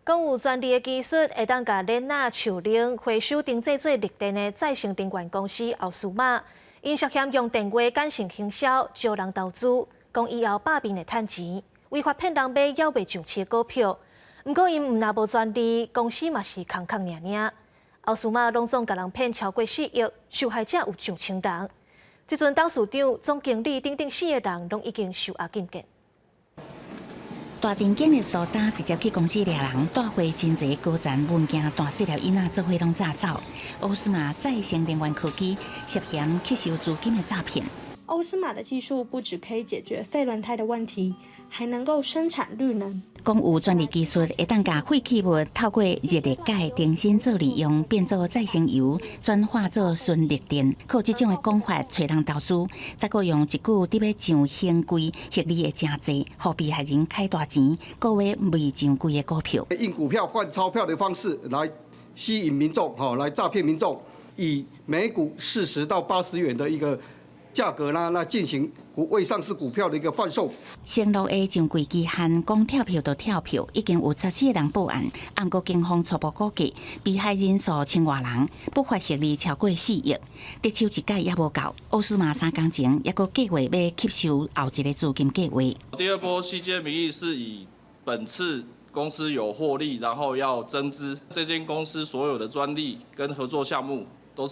讲有专利的技术，会当甲链纳、树龄回收定制做绿电的再生能源公司奥斯玛，因涉嫌用电话感性行销招人投资，讲以后百变会趁钱，违法骗人买要袂上市的股票。不过因毋无专利，公司嘛是空空领领。奥斯玛拢总甲人骗超过4亿，受害者有上千人。即阵董事长、总经理等等4个人拢已经受押禁见。大电建的所长直接去公司抓人，带回真侪高层物件、大细条囡仔做伙拢炸走。欧斯玛再生能源科技涉嫌吸收资金的诈骗。欧斯玛的技术不只可以解决废轮胎的问题，还能够生产绿能。讲有专利技术，会当把废弃物透过热力解重新做利用，变做再生油，转化做纯绿电。靠这种的讲法找人投资，再搁用一句伫要上很贵、获利的真济，互被害人开大钱，各位未上贵的股票。用股票换钞票的方式来吸引民众，来诈骗民众，以每股40到80元的一个价格呢，那进行未上市股票的一个贩售。承诺的上柜期限，讲跳票就跳票，已经有14个人报案。按过警方初步估计，被害人数千外人，不法获利超过4亿。得手一届也无够，欧斯玛3工前也阁计划要吸收后一个资金计划。第二波吸金名义是以本次公司有获利，然后要增资。这间公司所有的专利跟合作项目都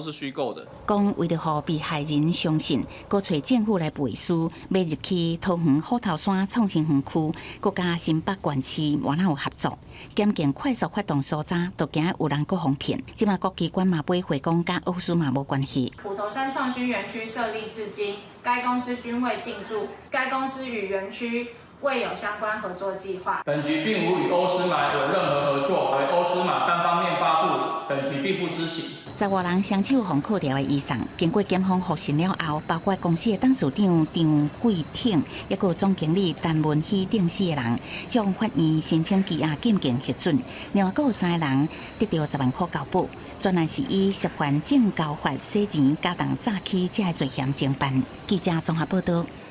是虚构的。讲为了让被害人相信，搁找政府来背书，要入去桃园虎头山创新园区，搁加新北县市完有合作，检警快速发动搜查，就惊有人搁哄骗。即马各机关嘛买回讲，甲欧斯玛无关系。虎头山创新园区设立至今，该公司均未进驻，该公司与园区未有相关合作计划。本局并无与欧斯玛有任何合作，为欧斯玛单方面发布，本局并不知情。10外人双手封扣掉的以上，经过检方核实了后，包括公司的董事长张贵挺，也有总经理陈文熙等4个人，向法院申请羁押禁见核准。另外，有3个人得到10万块交保，专案是以涉犯证交法洗钱、加重诈欺这罪嫌侦办。记者综合报道。